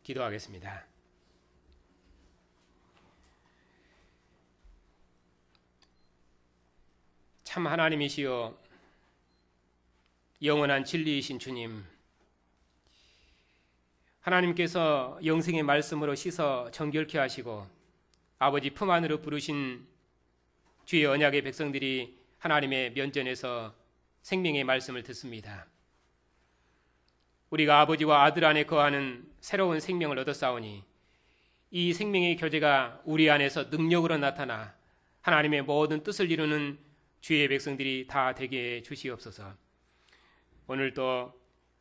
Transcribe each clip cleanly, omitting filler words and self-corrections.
기도하겠습니다. 참 하나님이시여 영원한 진리이신 주님, 하나님께서 영생의 말씀으로 씻어 정결케 하시고 아버지 품 안으로 부르신 주의 언약의 백성들이 하나님의 면전에서 생명의 말씀을 듣습니다. 우리가 아버지와 아들 안에 거하는 새로운 생명을 얻었사오니 이 생명의 교제가 우리 안에서 능력으로 나타나 하나님의 모든 뜻을 이루는 주의 백성들이 다 되게 해 주시옵소서. 오늘도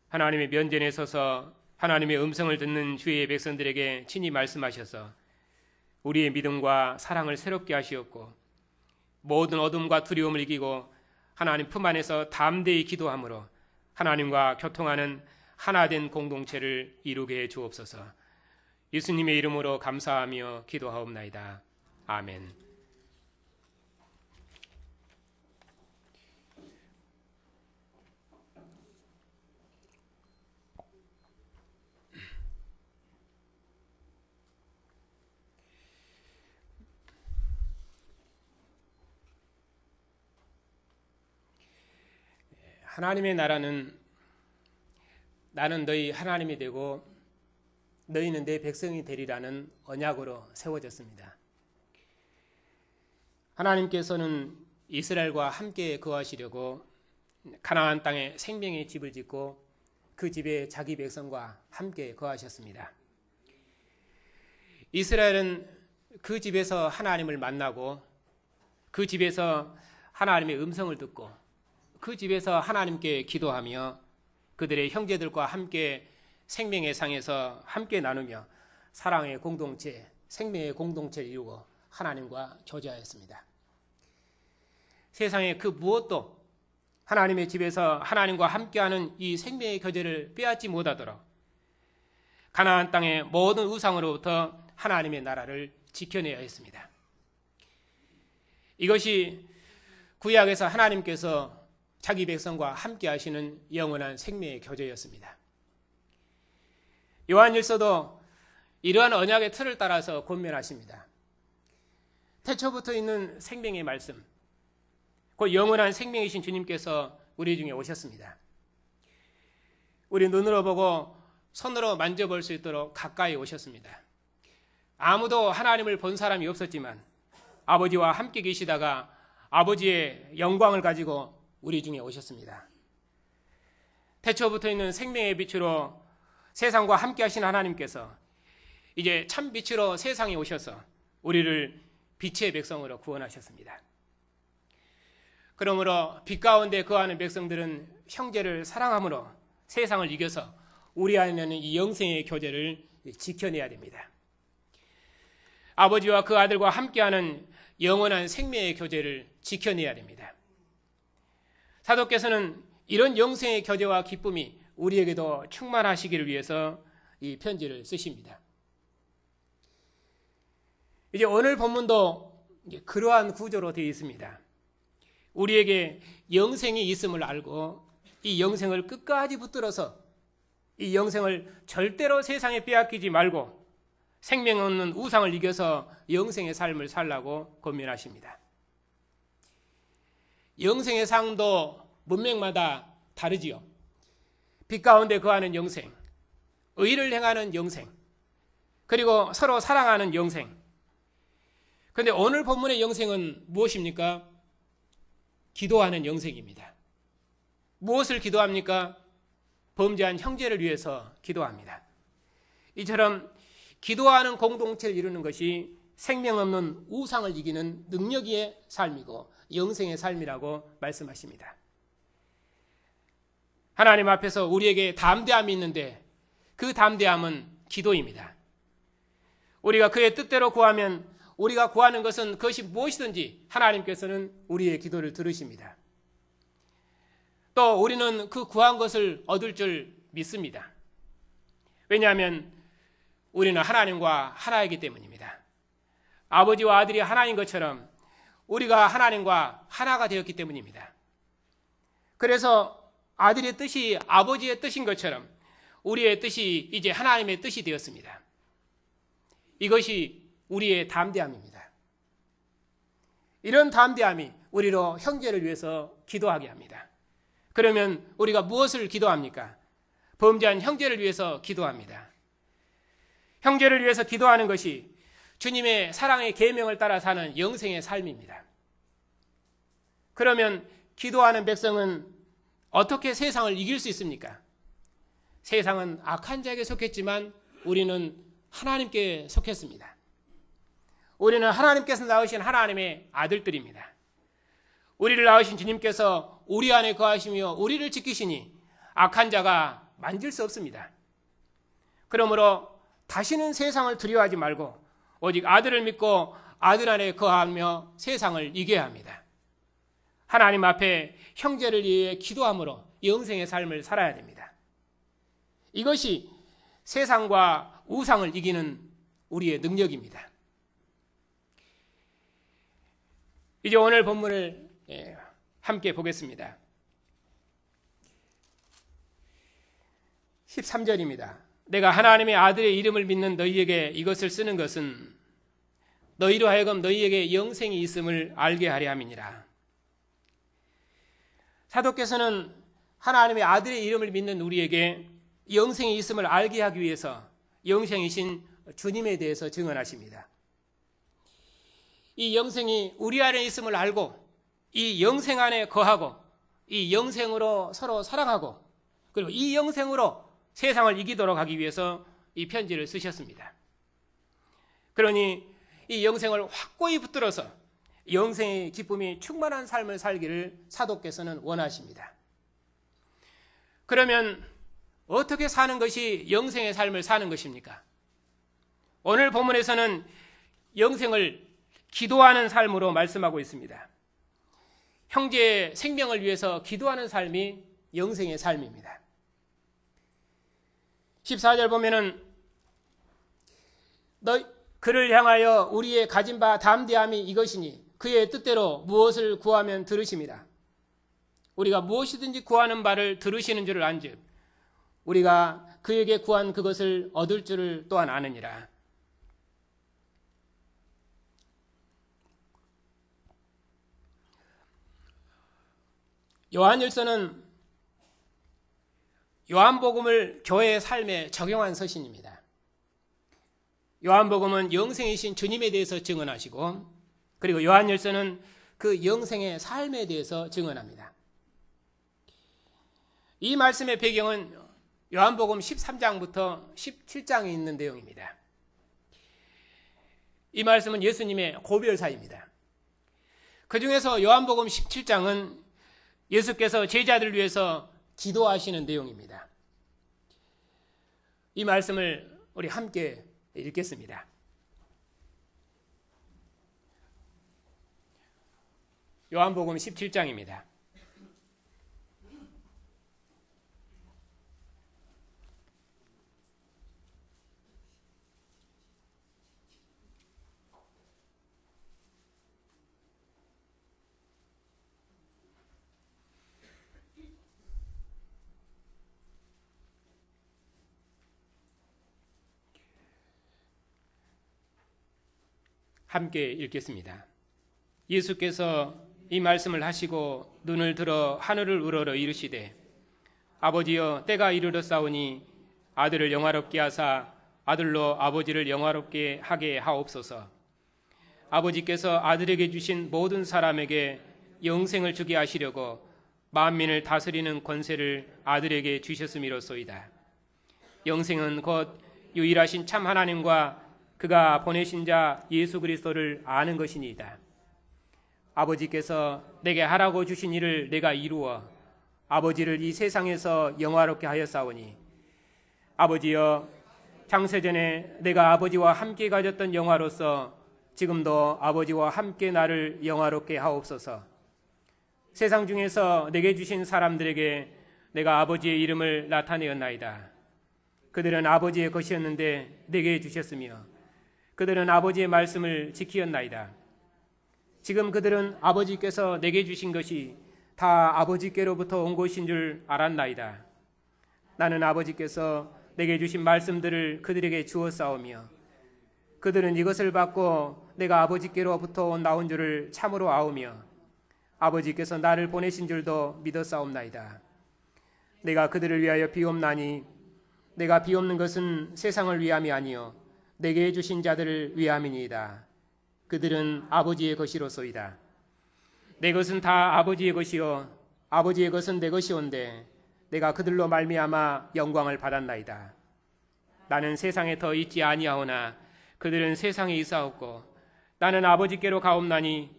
하나님의 면전에 서서 하나님의 음성을 듣는 주의 백성들에게 친히 말씀하셔서 우리의 믿음과 사랑을 새롭게 하시옵고 모든 어둠과 두려움을 이기고 하나님 품 안에서 담대히 기도함으로 하나님과 교통하는 하나된 공동체를 이루게 해 주옵소서. 예수님의 이름으로 감사하며 기도하옵나이다. 아멘. 하나님의 나라는 나는 너희 하나님이 되고 너희는 내 백성이 되리라는 언약으로 세워졌습니다. 하나님께서는 이스라엘과 함께 거하시려고 가나안 땅에 생명의 집을 짓고 그 집에 자기 백성과 함께 거하셨습니다. 이스라엘은 그 집에서 하나님을 만나고 그 집에서 하나님의 음성을 듣고 그 집에서 하나님께 기도하며 그들의 형제들과 함께 생명의 상에서 함께 나누며 사랑의 공동체, 생명의 공동체를 이루고 하나님과 교제하였습니다. 세상의 그 무엇도 하나님의 집에서 하나님과 함께하는 이 생명의 교제를 빼앗지 못하도록 가나안 땅의 모든 우상으로부터 하나님의 나라를 지켜내야 했습니다. 이것이 구약에서 하나님께서 자기 백성과 함께 하시는 영원한 생명의 교제였습니다. 요한일서도 이러한 언약의 틀을 따라서 권면하십니다. 태초부터 있는 생명의 말씀, 곧 영원한 생명이신 주님께서 우리 중에 오셨습니다. 우리 눈으로 보고 손으로 만져볼 수 있도록 가까이 오셨습니다. 아무도 하나님을 본 사람이 없었지만 아버지와 함께 계시다가 아버지의 영광을 가지고 우리 중에 오셨습니다. 태초부터 있는 생명의 빛으로 세상과 함께 하신 하나님께서 이제 참 빛으로 세상에 오셔서 우리를 빛의 백성으로 구원하셨습니다. 그러므로 빛 가운데 거하는 백성들은 형제를 사랑함으로 세상을 이겨서 우리 안에는 이 영생의 교제를 지켜내야 됩니다. 아버지와 그 아들과 함께하는 영원한 생명의 교제를 지켜내야 됩니다. 사도께서는 이런 영생의 교제와 기쁨이 우리에게도 충만하시기를 위해서 이 편지를 쓰십니다. 이제 오늘 본문도 그러한 구조로 되어 있습니다. 우리에게 영생이 있음을 알고 이 영생을 끝까지 붙들어서 이 영생을 절대로 세상에 빼앗기지 말고 생명 없는 우상을 이겨서 영생의 삶을 살라고 권면하십니다. 영생의 삶도 문맥마다 다르지요. 빛 가운데 거하는 영생, 의를 행하는 영생, 그리고 서로 사랑하는 영생. 그런데 오늘 본문의 영생은 무엇입니까? 기도하는 영생입니다. 무엇을 기도합니까? 범죄한 형제를 위해서 기도합니다. 이처럼 기도하는 공동체를 이루는 것이 생명 없는 우상을 이기는 능력의 삶이고 영생의 삶이라고 말씀하십니다. 하나님 앞에서 우리에게 담대함이 있는데 그 담대함은 기도입니다. 우리가 그의 뜻대로 구하면 우리가 구하는 것은 그것이 무엇이든지 하나님께서는 우리의 기도를 들으십니다. 또 우리는 그 구한 것을 얻을 줄 믿습니다. 왜냐하면 우리는 하나님과 하나이기 때문입니다. 아버지와 아들이 하나인 것처럼 우리가 하나님과 하나가 되었기 때문입니다. 그래서 아들의 뜻이 아버지의 뜻인 것처럼 우리의 뜻이 이제 하나님의 뜻이 되었습니다. 이것이 우리의 담대함입니다. 이런 담대함이 우리로 형제를 위해서 기도하게 합니다. 그러면 우리가 무엇을 기도합니까? 범죄한 형제를 위해서 기도합니다. 형제를 위해서 기도하는 것이 주님의 사랑의 계명을 따라 사는 영생의 삶입니다. 그러면 기도하는 백성은 어떻게 세상을 이길 수 있습니까? 세상은 악한 자에게 속했지만 우리는 하나님께 속했습니다. 우리는 하나님께서 낳으신 하나님의 아들들입니다. 우리를 낳으신 주님께서 우리 안에 거하시며 우리를 지키시니 악한 자가 만질 수 없습니다. 그러므로 다시는 세상을 두려워하지 말고 오직 아들을 믿고 아들 안에 거하며 세상을 이겨야 합니다. 하나님 앞에 형제를 위해 기도함으로 영생의 삶을 살아야 됩니다. 이것이 세상과 우상을 이기는 우리의 능력입니다. 이제 오늘 본문을 함께 보겠습니다. 13절입니다. 내가 하나님의 아들의 이름을 믿는 너희에게 이것을 쓰는 것은 너희로 하여금 너희에게 영생이 있음을 알게 하려 함이니라. 사도께서는 하나님의 아들의 이름을 믿는 우리에게 영생이 있음을 알게 하기 위해서 영생이신 주님에 대해서 증언하십니다. 이 영생이 우리 안에 있음을 알고 이 영생 안에 거하고 이 영생으로 서로 사랑하고 그리고 이 영생으로 세상을 이기도록 하기 위해서 이 편지를 쓰셨습니다. 그러니 이 영생을 확고히 붙들어서 영생의 기쁨이 충만한 삶을 살기를 사도께서는 원하십니다. 그러면 어떻게 사는 것이 영생의 삶을 사는 것입니까? 오늘 본문에서는 영생을 기도하는 삶으로 말씀하고 있습니다. 형제의 생명을 위해서 기도하는 삶이 영생의 삶입니다. 14절 보면은 그를 향하여 우리의 가진 바 담대함이 이것이니 그의 뜻대로 무엇을 구하면 들으심이라. 우리가 무엇이든지 구하는 바를 들으시는 줄을 안즉 우리가 그에게 구한 그것을 얻을 줄을 또한 아느니라. 요한일서는 요한복음을 교회의 삶에 적용한 서신입니다. 요한복음은 영생이신 주님에 대해서 증언하시고 그리고 요한일서는 그 영생의 삶에 대해서 증언합니다. 이 말씀의 배경은 요한복음 13장부터 17장에 있는 내용입니다. 이 말씀은 예수님의 고별사입니다. 그 중에서 요한복음 17장은 예수께서 제자들을 위해서 기도하시는 내용입니다. 이 말씀을 우리 함께 읽겠습니다. 요한복음 17장입니다. 함께 읽겠습니다. 예수께서 이 말씀을 하시고 눈을 들어 하늘을 우러러 이르시되 아버지여 때가 이르렀사오니 아들을 영화롭게 하사 아들로 아버지를 영화롭게 하게 하옵소서. 아버지께서 아들에게 주신 모든 사람에게 영생을 주게 하시려고 만민을 다스리는 권세를 아들에게 주셨음이로소이다. 영생은 곧 유일하신 참 하나님과 그가 보내신 자 예수 그리스도를 아는 것이니이다. 아버지께서 내게 하라고 주신 일을 내가 이루어 아버지를 이 세상에서 영화롭게 하였사오니 아버지여 창세전에 내가 아버지와 함께 가졌던 영화로서 지금도 아버지와 함께 나를 영화롭게 하옵소서. 세상 중에서 내게 주신 사람들에게 내가 아버지의 이름을 나타내었나이다. 그들은 아버지의 것이었는데 내게 주셨으며 그들은 아버지의 말씀을 지키었나이다. 지금 그들은 아버지께서 내게 주신 것이 다 아버지께로부터 온 것인 줄 알았나이다. 나는 아버지께서 내게 주신 말씀들을 그들에게 주었사오며 그들은 이것을 받고 내가 아버지께로부터 나온 줄을 참으로 아오며 아버지께서 나를 보내신 줄도 믿었사옵나이다. 내가 그들을 위하여 비옵나니 내가 비옵는 것은 세상을 위함이 아니요 내게 주신 자들을 위함이니이다. 그들은 아버지의 것이로소이다. 내 것은 다 아버지의 것이요 아버지의 것은 내 것이온데 내가 그들로 말미암아 영광을 받았나이다. 나는 세상에 더 있지 아니하오나 그들은 세상에 있사옵고 나는 아버지께로 가옵나니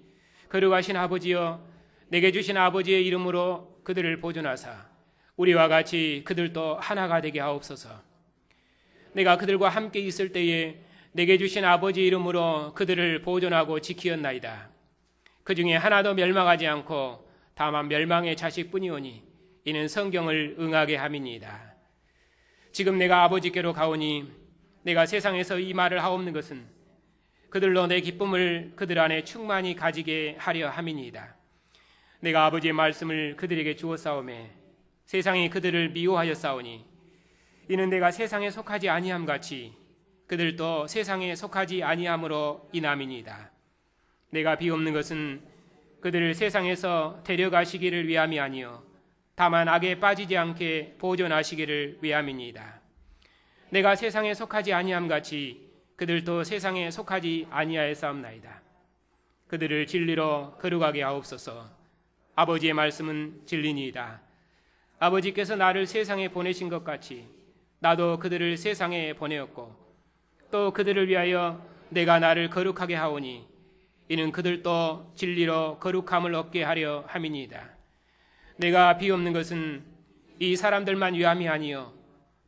거룩하신 아버지여 내게 주신 아버지의 이름으로 그들을 보존하사 우리와 같이 그들도 하나가 되게 하옵소서. 내가 그들과 함께 있을 때에 내게 주신 아버지 이름으로 그들을 보존하고 지키었나이다. 그 중에 하나도 멸망하지 않고 다만 멸망의 자식뿐이오니 이는 성경을 응하게 함이니이다. 지금 내가 아버지께로 가오니 내가 세상에서 이 말을 하옵는 것은 그들로 내 기쁨을 그들 안에 충만히 가지게 하려 함이니이다. 내가 아버지의 말씀을 그들에게 주었사오매 세상이 그들을 미워하였사오니 이는 내가 세상에 속하지 아니함 같이 그들도 세상에 속하지 아니함으로 인함이니이다. 내가 비옵는 것은 그들을 세상에서 데려가시기를 위함이 아니요 다만 악에 빠지지 않게 보존하시기를 위함이니이다. 내가 세상에 속하지 아니함 같이 그들도 세상에 속하지 아니하였사옵나이다. 그들을 진리로 거룩하게 하옵소서. 아버지의 말씀은 진리니이다. 아버지께서 나를 세상에 보내신 것 같이 나도 그들을 세상에 보내었고 또 그들을 위하여 내가 나를 거룩하게 하오니 이는 그들도 진리로 거룩함을 얻게 하려 함이니이다. 내가 비옵는 것은 이 사람들만 위함이 아니요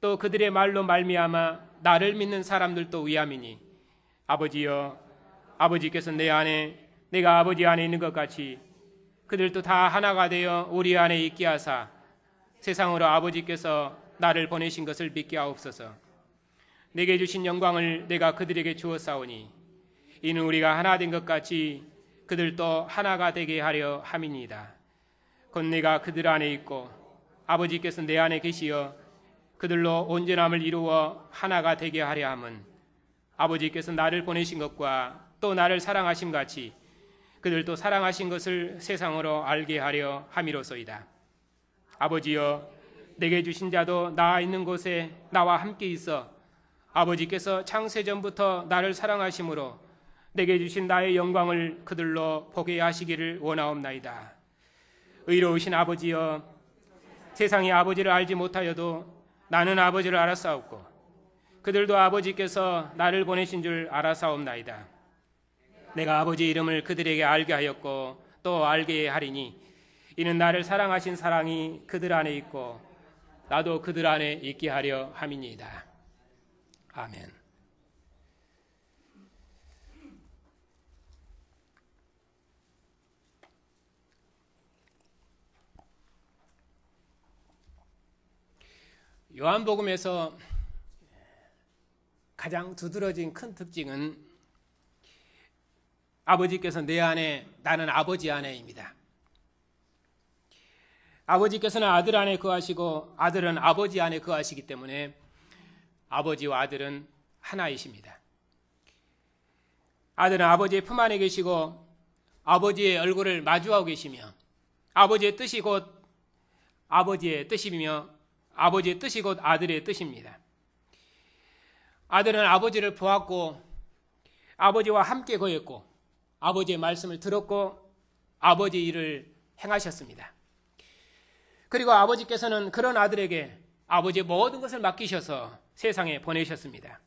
또 그들의 말로 말미암아 나를 믿는 사람들도 위함이니 아버지여 아버지께서 내 안에 내가 아버지 안에 있는 것 같이 그들도 다 하나가 되어 우리 안에 있게 하사 세상으로 아버지께서 나를 보내신 것을 믿게 하옵소서. 내게 주신 영광을 내가 그들에게 주었사오니 이는 우리가 하나 된 것 같이 그들도 하나가 되게 하려 함이니이다. 곧 내가 그들 안에 있고 아버지께서 내 안에 계시어 그들로 온전함을 이루어 하나가 되게 하려 함은 아버지께서 나를 보내신 것과 또 나를 사랑하심 같이 그들도 사랑하신 것을 세상으로 알게 하려 함이로소이다. 아버지여 내게 주신 자도 나 있는 곳에 나와 함께 있어 아버지께서 창세전부터 나를 사랑하심으로 내게 주신 나의 영광을 그들로 보게 하시기를 원하옵나이다. 의로우신 아버지여 세상이 아버지를 알지 못하여도 나는 아버지를 알았사옵고 그들도 아버지께서 나를 보내신 줄 알았사옵나이다. 내가 아버지 이름을 그들에게 알게 하였고 또 알게 하리니 이는 나를 사랑하신 사랑이 그들 안에 있고 나도 그들 안에 있게 하려 함이니이다. 아멘. 요한복음에서 가장 두드러진 큰 특징은 아버지께서 내 안에 나는 아버지 안에입니다. 아버지께서는 아들 안에 거하시고 아들은 아버지 안에 거하시기 때문에 아버지와 아들은 하나이십니다. 아들은 아버지의 품 안에 계시고 아버지의 얼굴을 마주하고 계시며 아버지의 뜻이 곧 아버지의 뜻이며 아버지의 뜻이 곧 아들의 뜻입니다. 아들은 아버지를 보았고 아버지와 함께 거했고 아버지의 말씀을 들었고 아버지의 일을 행하셨습니다. 그리고 아버지께서는 그런 아들에게 아버지의 모든 것을 맡기셔서 세상에 보내셨습니다.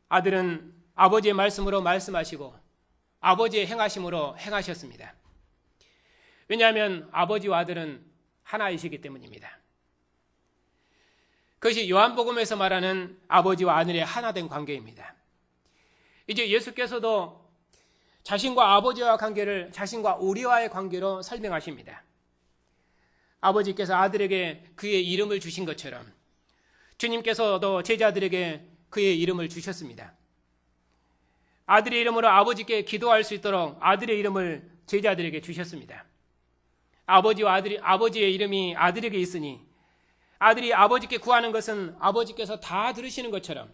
아들은 아버지의 말씀으로 말씀하시고 아버지의 행하심으로 행하셨습니다. 왜냐하면 아버지와 아들은 하나이시기 때문입니다. 그것이 요한복음에서 말하는 아버지와 아들의 하나된 관계입니다. 이제 예수께서도 자신과 아버지와 관계를 자신과 우리와의 관계로 설명하십니다. 아버지께서 아들에게 그의 이름을 주신 것처럼 주님께서도 제자들에게 그의 이름을 주셨습니다. 아들의 이름으로 아버지께 기도할 수 있도록 아들의 이름을 제자들에게 주셨습니다. 아버지와 아들이 아버지의 이름이 아들에게 있으니 아들이 아버지께 구하는 것은 아버지께서 다 들으시는 것처럼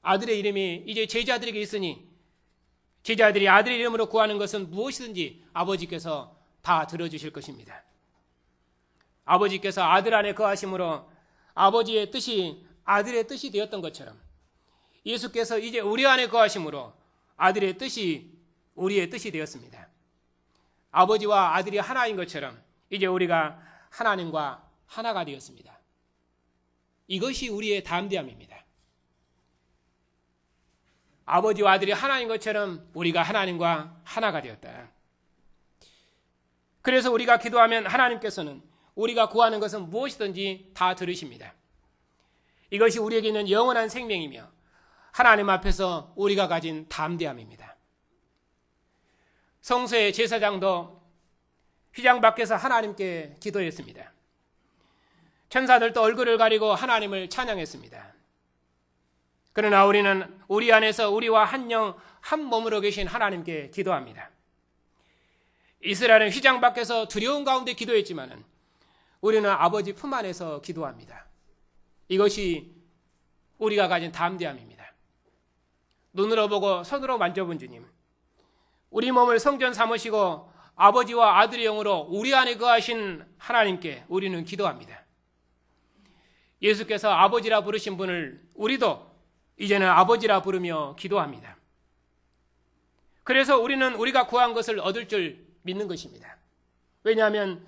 아들의 이름이 이제 제자들에게 있으니 제자들이 아들의 이름으로 구하는 것은 무엇이든지 아버지께서 다 들어주실 것입니다. 아버지께서 아들 안에 거하심으로 아버지의 뜻이 아들의 뜻이 되었던 것처럼 예수께서 이제 우리 안에 거하심으로 아들의 뜻이 우리의 뜻이 되었습니다. 아버지와 아들이 하나인 것처럼 이제 우리가 하나님과 하나가 되었습니다. 이것이 우리의 담대함입니다. 아버지와 아들이 하나인 것처럼 우리가 하나님과 하나가 되었다. 그래서 우리가 기도하면 하나님께서는 우리가 구하는 것은 무엇이든지 다 들으십니다. 이것이 우리에게 있는 영원한 생명이며 하나님 앞에서 우리가 가진 담대함입니다. 성서의 제사장도 휘장 밖에서 하나님께 기도했습니다. 천사들도 얼굴을 가리고 하나님을 찬양했습니다. 그러나 우리는 우리 안에서 우리와 한 영, 한 몸으로 계신 하나님께 기도합니다. 이스라엘은 휘장 밖에서 두려운 가운데 기도했지만 우리는 아버지 품 안에서 기도합니다. 이것이 우리가 가진 담대함입니다. 눈으로 보고 손으로 만져본 주님, 우리 몸을 성전 삼으시고 아버지와 아들의 영으로 우리 안에 거하신 하나님께 우리는 기도합니다. 예수께서 아버지라 부르신 분을 우리도 이제는 아버지라 부르며 기도합니다. 그래서 우리는 우리가 구한 것을 얻을 줄 믿는 것입니다. 왜냐하면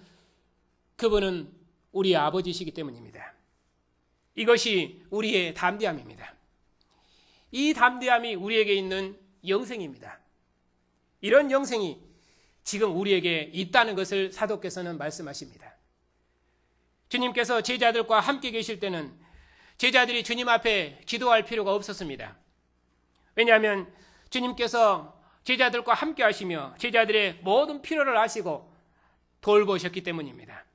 그분은 우리의 아버지시기 때문입니다. 이것이 우리의 담대함입니다. 이 담대함이 우리에게 있는 영생입니다. 이런 영생이 지금 우리에게 있다는 것을 사도께서는 말씀하십니다. 주님께서 제자들과 함께 계실 때는 제자들이 주님 앞에 기도할 필요가 없었습니다. 왜냐하면 주님께서 제자들과 함께 하시며 제자들의 모든 필요를 아시고 돌보셨기 때문입니다.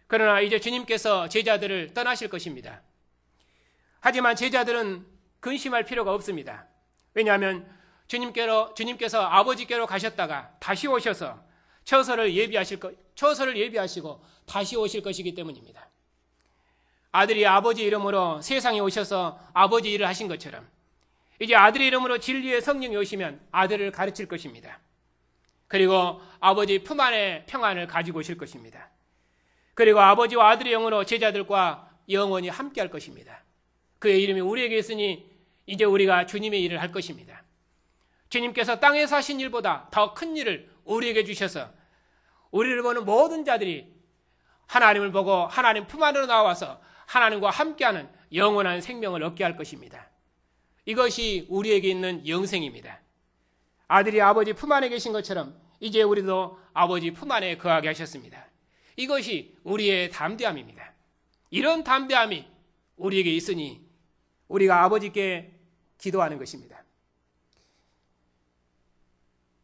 그러나 이제 주님께서 제자들을 떠나실 것입니다. 하지만 제자들은 근심할 필요가 없습니다. 왜냐하면 주님께서 아버지께로 가셨다가 다시 오셔서 처소를 예비하시고 다시 오실 것이기 때문입니다. 아들이 아버지 이름으로 세상에 오셔서 아버지 일을 하신 것처럼 이제 아들의 이름으로 진리의 성령이 오시면 아들을 가르칠 것입니다. 그리고 아버지 품 안에 평안을 가지고 오실 것입니다. 그리고 아버지와 아들의 영으로 제자들과 영원히 함께 할 것입니다. 그의 이름이 우리에게 있으니 이제 우리가 주님의 일을 할 것입니다. 주님께서 땅에서 하신 일보다 더 큰 일을 우리에게 주셔서 우리를 보는 모든 자들이 하나님을 보고 하나님 품 안으로 나와서 하나님과 함께하는 영원한 생명을 얻게 할 것입니다. 이것이 우리에게 있는 영생입니다. 아들이 아버지 품 안에 계신 것처럼 이제 우리도 아버지 품 안에 거하게 하셨습니다. 이것이 우리의 담대함입니다. 이런 담대함이 우리에게 있으니 우리가 아버지께 기도하는 것입니다.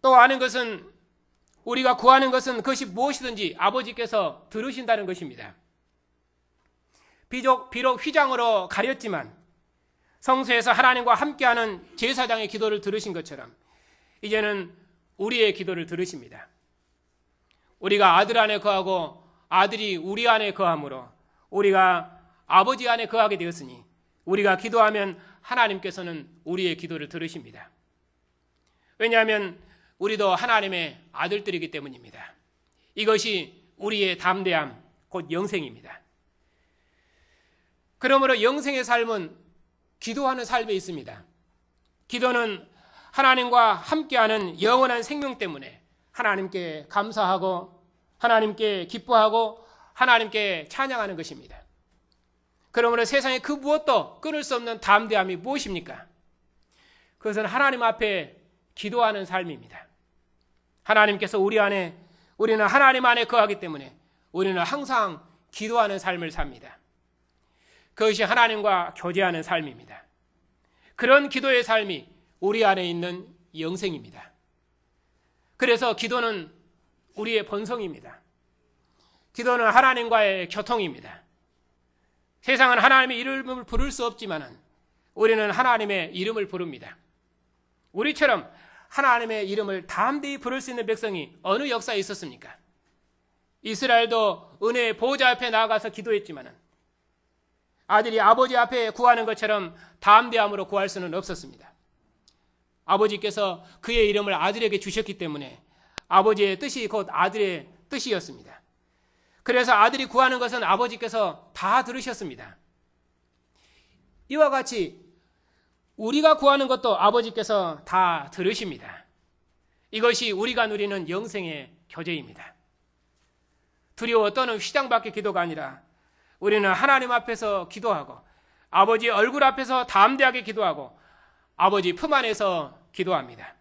또 아는 것은 우리가 구하는 것은 그것이 무엇이든지 아버지께서 들으신다는 것입니다. 비록 휘장으로 가렸지만 성소에서 하나님과 함께하는 제사장의 기도를 들으신 것처럼 이제는 우리의 기도를 들으십니다. 우리가 아들 안에 거하고 아들이 우리 안에 거함으로 우리가 아버지 안에 거하게 되었으니 우리가 기도하면 하나님께서는 우리의 기도를 들으십니다. 왜냐하면 우리도 하나님의 아들들이기 때문입니다. 이것이 우리의 담대함, 곧 영생입니다. 그러므로 영생의 삶은 기도하는 삶에 있습니다. 기도는 하나님과 함께하는 영원한 생명 때문에 하나님께 감사하고 하나님께 기뻐하고 하나님께 찬양하는 것입니다. 그러므로 세상에 그 무엇도 끊을 수 없는 담대함이 무엇입니까? 그것은 하나님 앞에 기도하는 삶입니다. 하나님께서 우리는 하나님 안에 거하기 때문에 우리는 항상 기도하는 삶을 삽니다. 그것이 하나님과 교제하는 삶입니다. 그런 기도의 삶이 우리 안에 있는 영생입니다. 그래서 기도는 우리의 본성입니다. 기도는 하나님과의 교통입니다. 세상은 하나님의 이름을 부를 수 없지만 우리는 하나님의 이름을 부릅니다. 우리처럼 하나님의 이름을 담대히 부를 수 있는 백성이 어느 역사에 있었습니까? 이스라엘도 은혜의 보호자 앞에 나아가서 기도했지만 아들이 아버지 앞에 구하는 것처럼 담대함으로 구할 수는 없었습니다. 아버지께서 그의 이름을 아들에게 주셨기 때문에 아버지의 뜻이 곧 아들의 뜻이었습니다. 그래서 아들이 구하는 것은 아버지께서 다 들으셨습니다. 이와 같이 우리가 구하는 것도 아버지께서 다 들으십니다. 이것이 우리가 누리는 영생의 교제입니다. 두려워 떠는 휘장 밖의 기도가 아니라 우리는 하나님 앞에서 기도하고 아버지 얼굴 앞에서 담대하게 기도하고 아버지 품 안에서 기도합니다.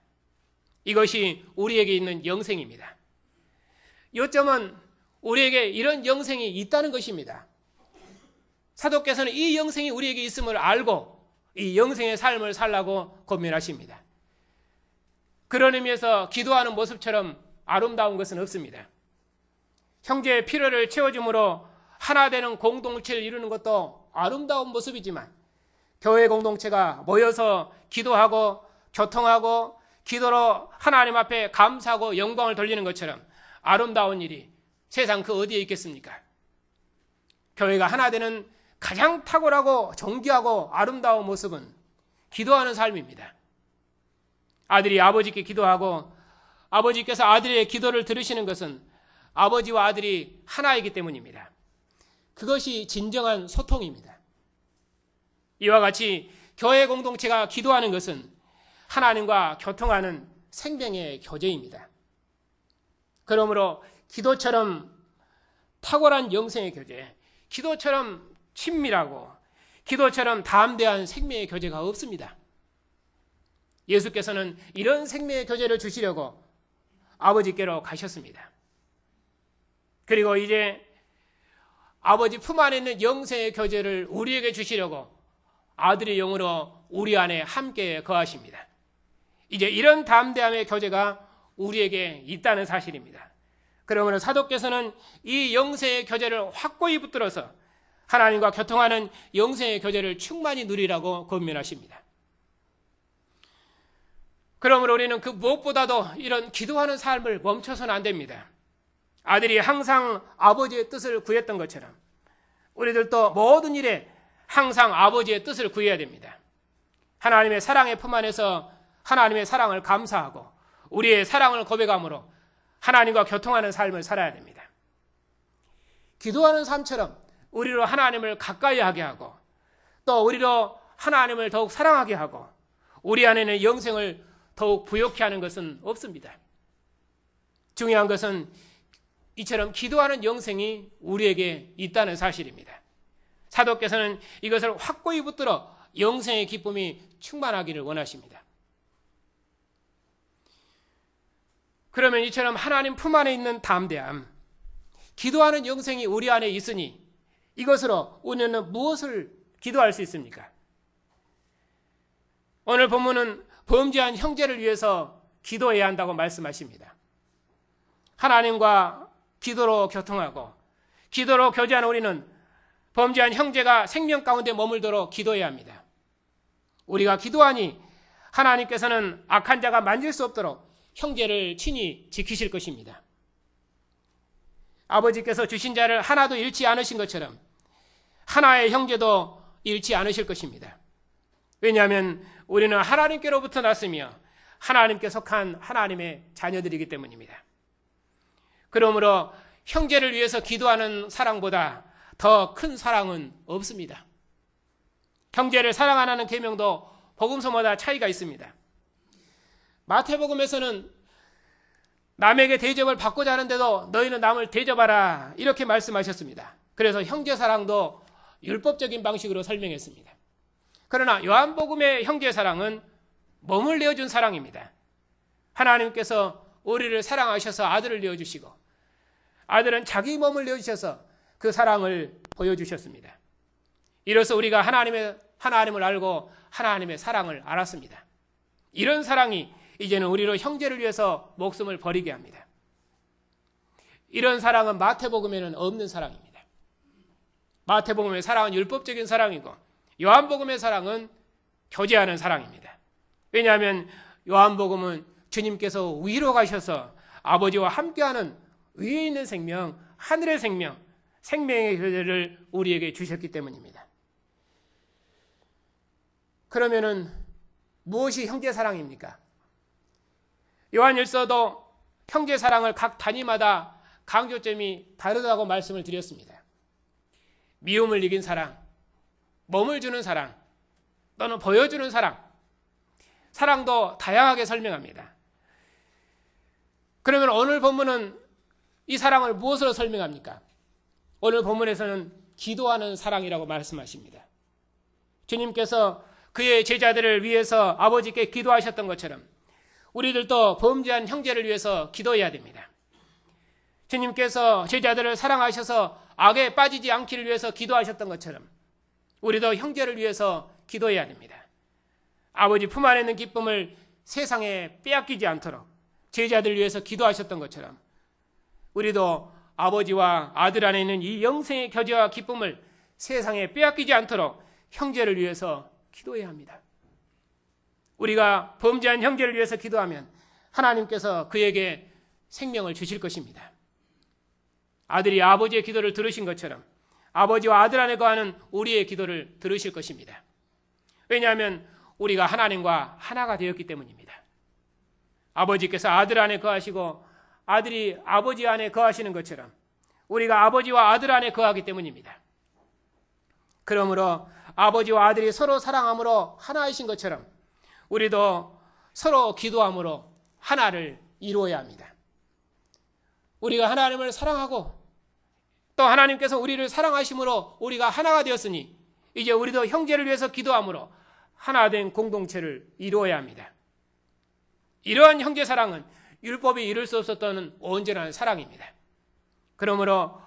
이것이 우리에게 있는 영생입니다. 요점은 우리에게 이런 영생이 있다는 것입니다. 사도께서는 이 영생이 우리에게 있음을 알고 이 영생의 삶을 살라고 권면하십니다. 그런 의미에서 기도하는 모습처럼 아름다운 것은 없습니다. 형제의 필요를 채워줌으로 하나 되는 공동체를 이루는 것도 아름다운 모습이지만 교회 공동체가 모여서 기도하고 교통하고 기도로 하나님 앞에 감사하고 영광을 돌리는 것처럼 아름다운 일이 세상 그 어디에 있겠습니까? 교회가 하나 되는 가장 탁월하고 존귀하고 아름다운 모습은 기도하는 삶입니다. 아들이 아버지께 기도하고 아버지께서 아들의 기도를 들으시는 것은 아버지와 아들이 하나이기 때문입니다. 그것이 진정한 소통입니다. 이와 같이 교회 공동체가 기도하는 것은 하나님과 교통하는 생명의 교제입니다. 그러므로 기도처럼 탁월한 영생의 교제, 기도처럼 친밀하고 기도처럼 담대한 생명의 교제가 없습니다. 예수께서는 이런 생명의 교제를 주시려고 아버지께로 가셨습니다. 그리고 이제 아버지 품 안에 있는 영생의 교제를 우리에게 주시려고 아들의 영으로 우리 안에 함께 거하십니다. 이제 이런 담대함의 교제가 우리에게 있다는 사실입니다. 그러므로 사도께서는 이 영생의 교제를 확고히 붙들어서 하나님과 교통하는 영생의 교제를 충만히 누리라고 권면하십니다. 그러므로 우리는 그 무엇보다도 이런 기도하는 삶을 멈춰서는 안 됩니다. 아들이 항상 아버지의 뜻을 구했던 것처럼 우리들도 모든 일에 항상 아버지의 뜻을 구해야 됩니다. 하나님의 사랑의 품 안에서 하나님의 사랑을 감사하고 우리의 사랑을 고백함으로 하나님과 교통하는 삶을 살아야 됩니다. 기도하는 삶처럼 우리로 하나님을 가까이 하게 하고 또 우리로 하나님을 더욱 사랑하게 하고 우리 안에는 영생을 더욱 부욕케 하는 것은 없습니다. 중요한 것은 이처럼 기도하는 영생이 우리에게 있다는 사실입니다. 사도께서는 이것을 확고히 붙들어 영생의 기쁨이 충만하기를 원하십니다. 그러면 이처럼 하나님 품 안에 있는 담대함, 기도하는 영생이 우리 안에 있으니 이것으로 우리는 무엇을 기도할 수 있습니까? 오늘 본문은 범죄한 형제를 위해서 기도해야 한다고 말씀하십니다. 하나님과 기도로 교통하고 기도로 교제하는 우리는 범죄한 형제가 생명 가운데 머물도록 기도해야 합니다. 우리가 기도하니 하나님께서는 악한 자가 만질 수 없도록 형제를 친히 지키실 것입니다. 아버지께서 주신 자를 하나도 잃지 않으신 것처럼 하나의 형제도 잃지 않으실 것입니다. 왜냐하면 우리는 하나님께로부터 났으며 하나님께 속한 하나님의 자녀들이기 때문입니다. 그러므로 형제를 위해서 기도하는 사랑보다 더 큰 사랑은 없습니다. 형제를 사랑 안 하는 계명도 복음서마다 차이가 있습니다. 마태복음에서는 남에게 대접을 받고자 하는데도 너희는 남을 대접하라 이렇게 말씀하셨습니다. 그래서 형제 사랑도 율법적인 방식으로 설명했습니다. 그러나 요한복음의 형제 사랑은 몸을 내어준 사랑입니다. 하나님께서 우리를 사랑하셔서 아들을 내어주시고 아들은 자기 몸을 내어주셔서 그 사랑을 보여주셨습니다. 이로써 우리가 하나님을 알고 하나님의 사랑을 알았습니다. 이런 사랑이 이제는 우리로 형제를 위해서 목숨을 버리게 합니다. 이런 사랑은 마태복음에는 없는 사랑입니다. 마태복음의 사랑은 율법적인 사랑이고 요한복음의 사랑은 교제하는 사랑입니다. 왜냐하면 요한복음은 주님께서 위로 가셔서 아버지와 함께하는 위에 있는 생명, 하늘의 생명, 생명의 교제를 우리에게 주셨기 때문입니다. 그러면은 무엇이 형제 사랑입니까? 요한일서도 형제 사랑을 각 단위마다 강조점이 다르다고 말씀을 드렸습니다. 미움을 이긴 사랑, 몸을 주는 사랑, 또는 보여주는 사랑, 사랑도 다양하게 설명합니다. 그러면 오늘 본문은 이 사랑을 무엇으로 설명합니까? 오늘 본문에서는 기도하는 사랑이라고 말씀하십니다. 주님께서 그의 제자들을 위해서 아버지께 기도하셨던 것처럼 우리들도 범죄한 형제를 위해서 기도해야 됩니다. 주님께서 제자들을 사랑하셔서 악에 빠지지 않기를 위해서 기도하셨던 것처럼 우리도 형제를 위해서 기도해야 됩니다. 아버지 품 안에 있는 기쁨을 세상에 빼앗기지 않도록 제자들을 위해서 기도하셨던 것처럼 우리도 아버지와 아들 안에 있는 이 영생의 교제와 기쁨을 세상에 빼앗기지 않도록 형제를 위해서 기도해야 합니다. 우리가 범죄한 형제를 위해서 기도하면 하나님께서 그에게 생명을 주실 것입니다. 아들이 아버지의 기도를 들으신 것처럼 아버지와 아들 안에 거하는 우리의 기도를 들으실 것입니다. 왜냐하면 우리가 하나님과 하나가 되었기 때문입니다. 아버지께서 아들 안에 거하시고 아들이 아버지 안에 거하시는 것처럼 우리가 아버지와 아들 안에 거하기 때문입니다. 그러므로 아버지와 아들이 서로 사랑함으로 하나이신 것처럼 우리도 서로 기도함으로 하나를 이루어야 합니다. 우리가 하나님을 사랑하고 또 하나님께서 우리를 사랑하심으로 우리가 하나가 되었으니 이제 우리도 형제를 위해서 기도함으로 하나된 공동체를 이루어야 합니다. 이러한 형제 사랑은 율법이 이룰 수 없었던 온전한 사랑입니다. 그러므로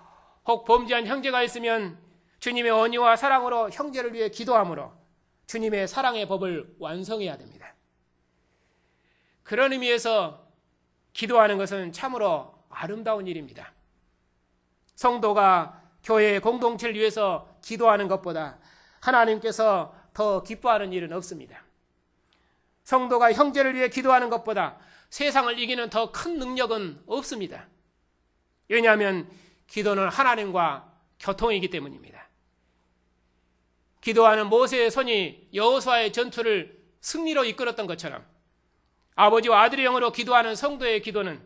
혹 범죄한 형제가 있으면 주님의 언의와 사랑으로 형제를 위해 기도함으로 주님의 사랑의 법을 완성해야 됩니다. 그런 의미에서 기도하는 것은 참으로 아름다운 일입니다. 성도가 교회의 공동체를 위해서 기도하는 것보다 하나님께서 더 기뻐하는 일은 없습니다. 성도가 형제를 위해 기도하는 것보다 세상을 이기는 더 큰 능력은 없습니다. 왜냐하면 기도는 하나님과 교통이기 때문입니다. 기도하는 모세의 손이 여호수아의 전투를 승리로 이끌었던 것처럼 아버지와 아들의 영으로 기도하는 성도의 기도는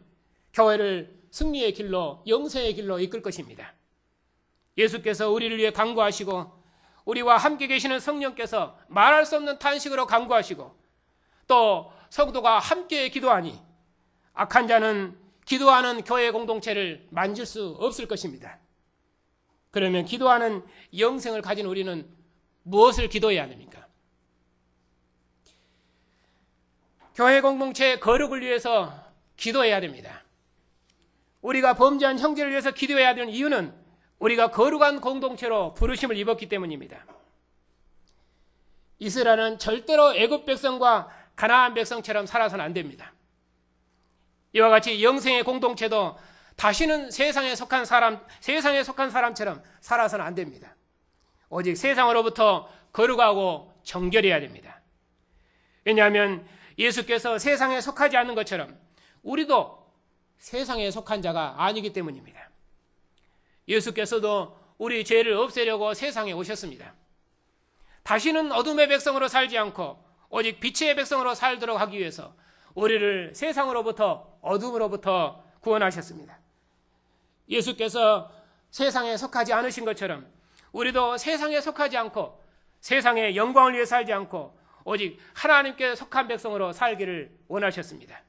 교회를 승리의 길로, 영생의 길로 이끌 것입니다. 예수께서 우리를 위해 간구하시고 우리와 함께 계시는 성령께서 말할 수 없는 탄식으로 간구하시고 또 성도가 함께 기도하니 악한 자는 기도하는 교회 공동체를 만질 수 없을 것입니다. 그러면 기도하는 영생을 가진 우리는 무엇을 기도해야 됩니까? 교회 공동체의 거룩을 위해서 기도해야 됩니다. 우리가 범죄한 형제를 위해서 기도해야 되는 이유는 우리가 거룩한 공동체로 부르심을 입었기 때문입니다. 이스라엘은 절대로 애굽 백성과 가나안 백성처럼 살아서는 안 됩니다. 이와 같이 영생의 공동체도 다시는 세상에 속한 사람처럼 살아서는 안 됩니다. 오직 세상으로부터 거룩하고 정결해야 됩니다. 왜냐하면 예수께서 세상에 속하지 않는 것처럼 우리도 세상에 속한 자가 아니기 때문입니다. 예수께서도 우리 죄를 없애려고 세상에 오셨습니다. 다시는 어둠의 백성으로 살지 않고 오직 빛의 백성으로 살도록 하기 위해서 우리를 세상으로부터 어둠으로부터 구원하셨습니다. 예수께서 세상에 속하지 않으신 것처럼 우리도 세상에 속하지 않고 세상의 영광을 위해 살지 않고 오직 하나님께 속한 백성으로 살기를 원하셨습니다.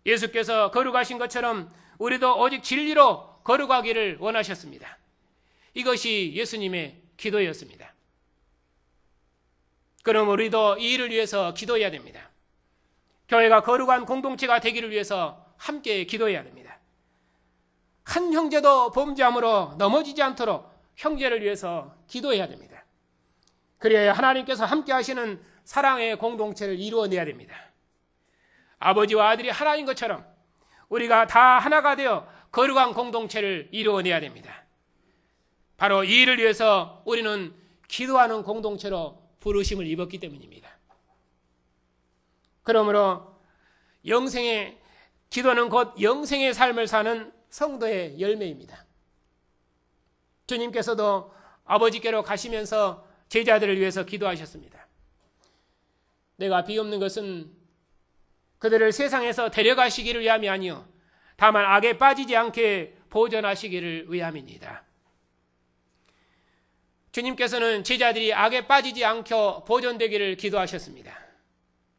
예수께서 거룩하신 것처럼 우리도 오직 진리로 거룩하기를 원하셨습니다. 이것이 예수님의 기도였습니다. 그럼 우리도 이 일을 위해서 기도해야 됩니다. 교회가 거룩한 공동체가 되기를 위해서 함께 기도해야 됩니다. 한 형제도 범죄함으로 넘어지지 않도록 형제를 위해서 기도해야 됩니다. 그래야 하나님께서 함께 하시는 사랑의 공동체를 이루어내야 됩니다. 아버지와 아들이 하나인 것처럼 우리가 다 하나가 되어 거룩한 공동체를 이루어내야 됩니다. 바로 이 일을 위해서 우리는 기도하는 공동체로 부르심을 입었기 때문입니다. 그러므로 영생의 기도는 곧 영생의 삶을 사는 성도의 열매입니다. 주님께서도 아버지께로 가시면서 제자들을 위해서 기도하셨습니다. 내가 비옵는 것은 그들을 세상에서 데려가시기를 위함이 아니요 다만 악에 빠지지 않게 보존하시기를 위함입니다. 주님께서는 제자들이 악에 빠지지 않고 보존되기를 기도하셨습니다.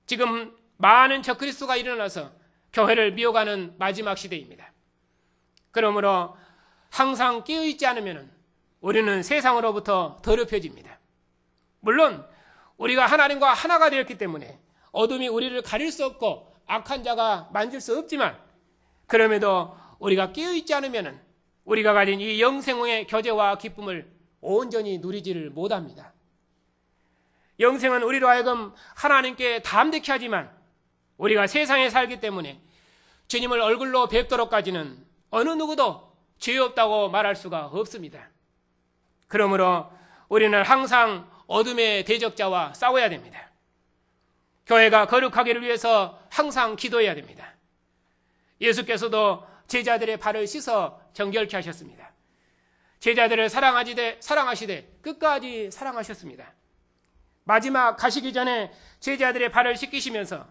지금 많은 적그리스도가 일어나서 교회를 미워가는 마지막 시대입니다. 그러므로 항상 깨어있지 않으면 우리는 세상으로부터 더럽혀집니다. 물론 우리가 하나님과 하나가 되었기 때문에 어둠이 우리를 가릴 수 없고 악한 자가 만질 수 없지만 그럼에도 우리가 깨어있지 않으면 우리가 가진 이 영생의 교제와 기쁨을 온전히 누리지를 못합니다. 영생은 우리로 하여금 하나님께 담대케 하지만 우리가 세상에 살기 때문에 주님을 얼굴로 뵙도록까지는 어느 누구도 죄 없다고 말할 수가 없습니다. 그러므로 우리는 항상 어둠의 대적자와 싸워야 됩니다. 교회가 거룩하기를 위해서 항상 기도해야 됩니다. 예수께서도 제자들의 발을 씻어 정결케 하셨습니다. 제자들을 사랑하시되 끝까지 사랑하셨습니다. 마지막 가시기 전에 제자들의 발을 씻기시면서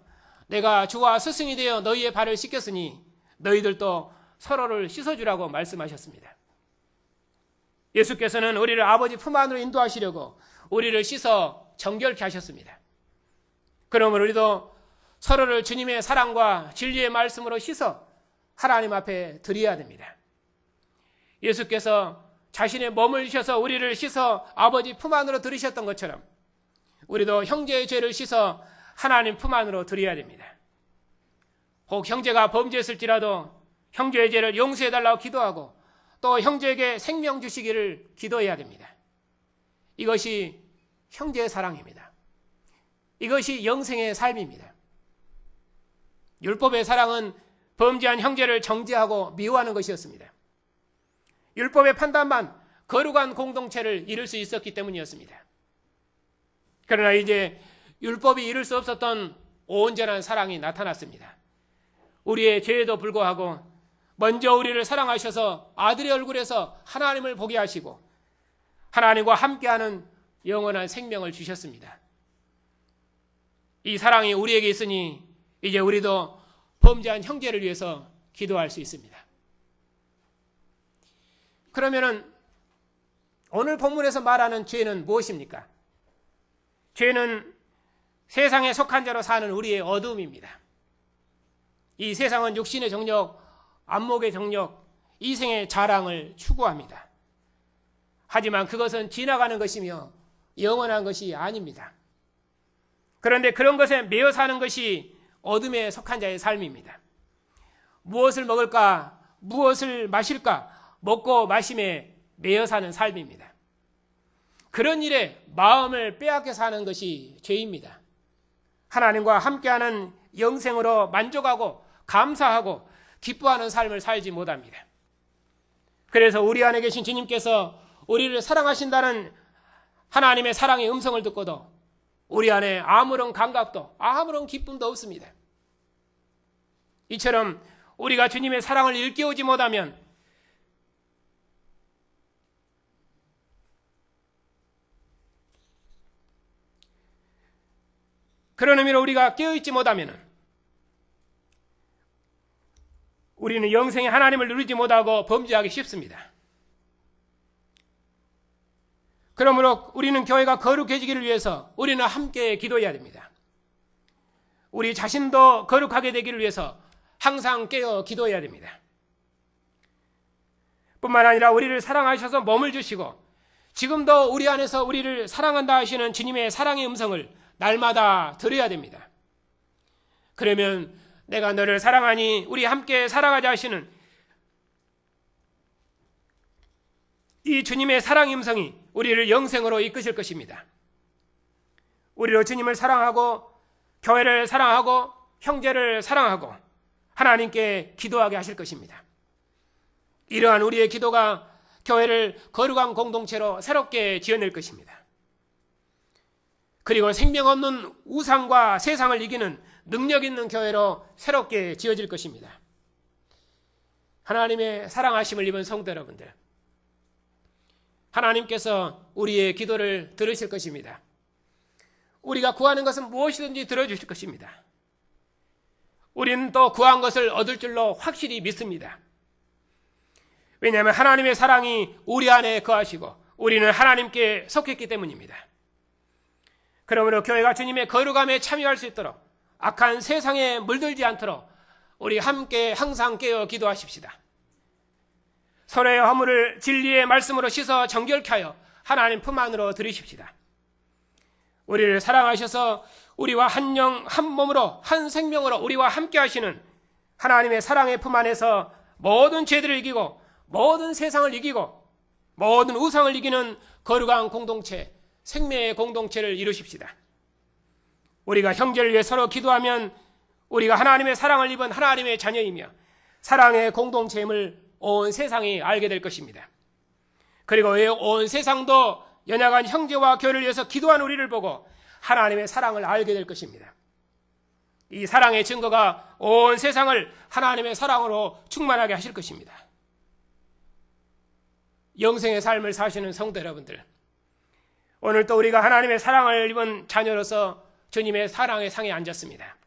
내가 주와 스승이 되어 너희의 발을 씻겼으니 너희들도 서로를 씻어주라고 말씀하셨습니다. 예수께서는 우리를 아버지 품 안으로 인도하시려고 우리를 씻어 정결케 하셨습니다. 그러므로 우리도 서로를 주님의 사랑과 진리의 말씀으로 씻어 하나님 앞에 드려야 됩니다. 예수께서 자신의 몸을 주셔서 우리를 씻어 아버지 품 안으로 들이셨던 것처럼 우리도 형제의 죄를 씻어 하나님 품 안으로 드려야 됩니다. 혹 형제가 범죄했을지라도 형제의 죄를 용서해달라고 기도하고 또 형제에게 생명 주시기를 기도해야 됩니다. 이것이 형제의 사랑입니다. 이것이 영생의 삶입니다. 율법의 사랑은 범죄한 형제를 정죄하고 미워하는 것이었습니다. 율법의 판단만 거룩한 공동체를 이룰 수 있었기 때문이었습니다. 그러나 이제 율법이 이룰 수 없었던 온전한 사랑이 나타났습니다. 우리의 죄에도 불구하고 먼저 우리를 사랑하셔서 아들의 얼굴에서 하나님을 보게 하시고 하나님과 함께하는 영원한 생명을 주셨습니다. 이 사랑이 우리에게 있으니 이제 우리도 범죄한 형제를 위해서 기도할 수 있습니다. 그러면은 오늘 본문에서 말하는 죄는 무엇입니까? 죄는 세상에 속한 자로 사는 우리의 어두움입니다. 이 세상은 육신의 정욕, 안목의 정욕, 이생의 자랑을 추구합니다. 하지만 그것은 지나가는 것이며 영원한 것이 아닙니다. 그런데 그런 것에 매여 사는 것이 어둠에 속한 자의 삶입니다. 무엇을 먹을까, 무엇을 마실까, 먹고 마심에 매여 사는 삶입니다. 그런 일에 마음을 빼앗겨 사는 것이 죄입니다. 하나님과 함께하는 영생으로 만족하고 감사하고 기뻐하는 삶을 살지 못합니다. 그래서 우리 안에 계신 주님께서 우리를 사랑하신다는 하나님의 사랑의 음성을 듣고도 우리 안에 아무런 감각도 아무런 기쁨도 없습니다. 이처럼 우리가 주님의 사랑을 일깨우지 못하면 그런 의미로 우리가 깨어있지 못하면 우리는 영생의 하나님을 누리지 못하고 범죄하기 쉽습니다. 그러므로 우리는 교회가 거룩해지기를 위해서 우리는 함께 기도해야 됩니다. 우리 자신도 거룩하게 되기를 위해서 항상 깨어 기도해야 됩니다. 뿐만 아니라 우리를 사랑하셔서 몸을 주시고 지금도 우리 안에서 우리를 사랑한다 하시는 주님의 사랑의 음성을 날마다 들어야 됩니다. 그러면 내가 너를 사랑하니 우리 함께 살아가자 하시는 이 주님의 사랑의 음성이 우리를 영생으로 이끄실 것입니다. 우리로 주님을 사랑하고 교회를 사랑하고 형제를 사랑하고 하나님께 기도하게 하실 것입니다. 이러한 우리의 기도가 교회를 거룩한 공동체로 새롭게 지어낼 것입니다. 그리고 생명 없는 우상과 세상을 이기는 능력 있는 교회로 새롭게 지어질 것입니다. 하나님의 사랑하심을 입은 성도 여러분들, 하나님께서 우리의 기도를 들으실 것입니다. 우리가 구하는 것은 무엇이든지 들어주실 것입니다. 우리는 또 구한 것을 얻을 줄로 확실히 믿습니다. 왜냐하면 하나님의 사랑이 우리 안에 거하시고 우리는 하나님께 속했기 때문입니다. 그러므로 교회가 주님의 거룩함에 참여할 수 있도록 악한 세상에 물들지 않도록 우리 함께 항상 깨어 기도하십시다. 서로의 허물을 진리의 말씀으로 씻어 정결케 하여 하나님 품 안으로 들이십시다. 우리를 사랑하셔서 우리와 한 영, 한 몸으로, 한 생명으로 우리와 함께 하시는 하나님의 사랑의 품 안에서 모든 죄들을 이기고 모든 세상을 이기고 모든 우상을 이기는 거룩한 공동체, 생명의 공동체를 이루십시다. 우리가 형제를 위해 서로 기도하면 우리가 하나님의 사랑을 입은 하나님의 자녀이며 사랑의 공동체임을 온 세상이 알게 될 것입니다. 그리고 온 세상도 연약한 형제와 교회를 위해서 기도한 우리를 보고 하나님의 사랑을 알게 될 것입니다. 이 사랑의 증거가 온 세상을 하나님의 사랑으로 충만하게 하실 것입니다. 영생의 삶을 사시는 성도 여러분들, 오늘도 우리가 하나님의 사랑을 입은 자녀로서 주님의 사랑의 상에 앉았습니다.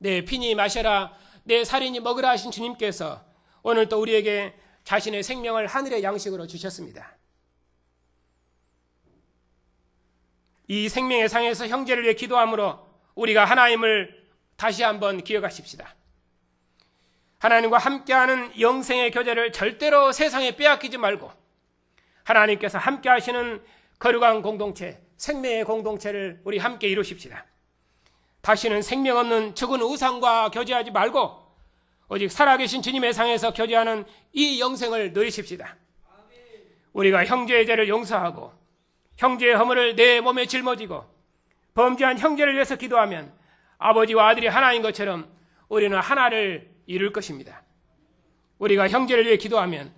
내 피니 마셔라, 내 살이니 먹으라 하신 주님께서 오늘도 우리에게 자신의 생명을 하늘의 양식으로 주셨습니다. 이 생명의 상에서 형제를 위해 기도함으로 우리가 하나님을 다시 한번 기억하십시다. 하나님과 함께하는 영생의 교제를 절대로 세상에 빼앗기지 말고 하나님께서 함께 하시는 거룩한 공동체, 생명의 공동체를 우리 함께 이루십시다. 다시는 생명 없는 죽은 우상과 교제하지 말고 오직 살아계신 주님의 상에서 교제하는 이 영생을 누리십시다. 우리가 형제의 죄를 용서하고 형제의 허물을 내 몸에 짊어지고 범죄한 형제를 위해서 기도하면 아버지와 아들이 하나인 것처럼 우리는 하나를 이룰 것입니다. 우리가 형제를 위해 기도하면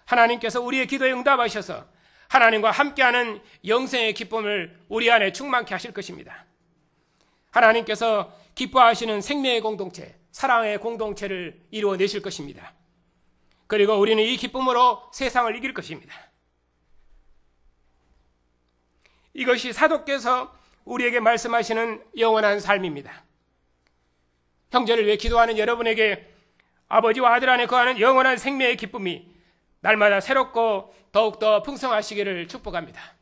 하나님께서 우리의 기도에 응답하셔서 하나님과 함께하는 영생의 기쁨을 우리 안에 충만케 하실 것입니다. 하나님께서 기뻐하시는 생명의 공동체, 사랑의 공동체를 이루어내실 것입니다. 그리고 우리는 이 기쁨으로 세상을 이길 것입니다. 이것이 사도께서 우리에게 말씀하시는 영원한 삶입니다. 형제를 위해 기도하는 여러분에게 아버지와 아들 안에 거하는 영원한 생명의 기쁨이 날마다 새롭고 더욱더 풍성하시기를 축복합니다.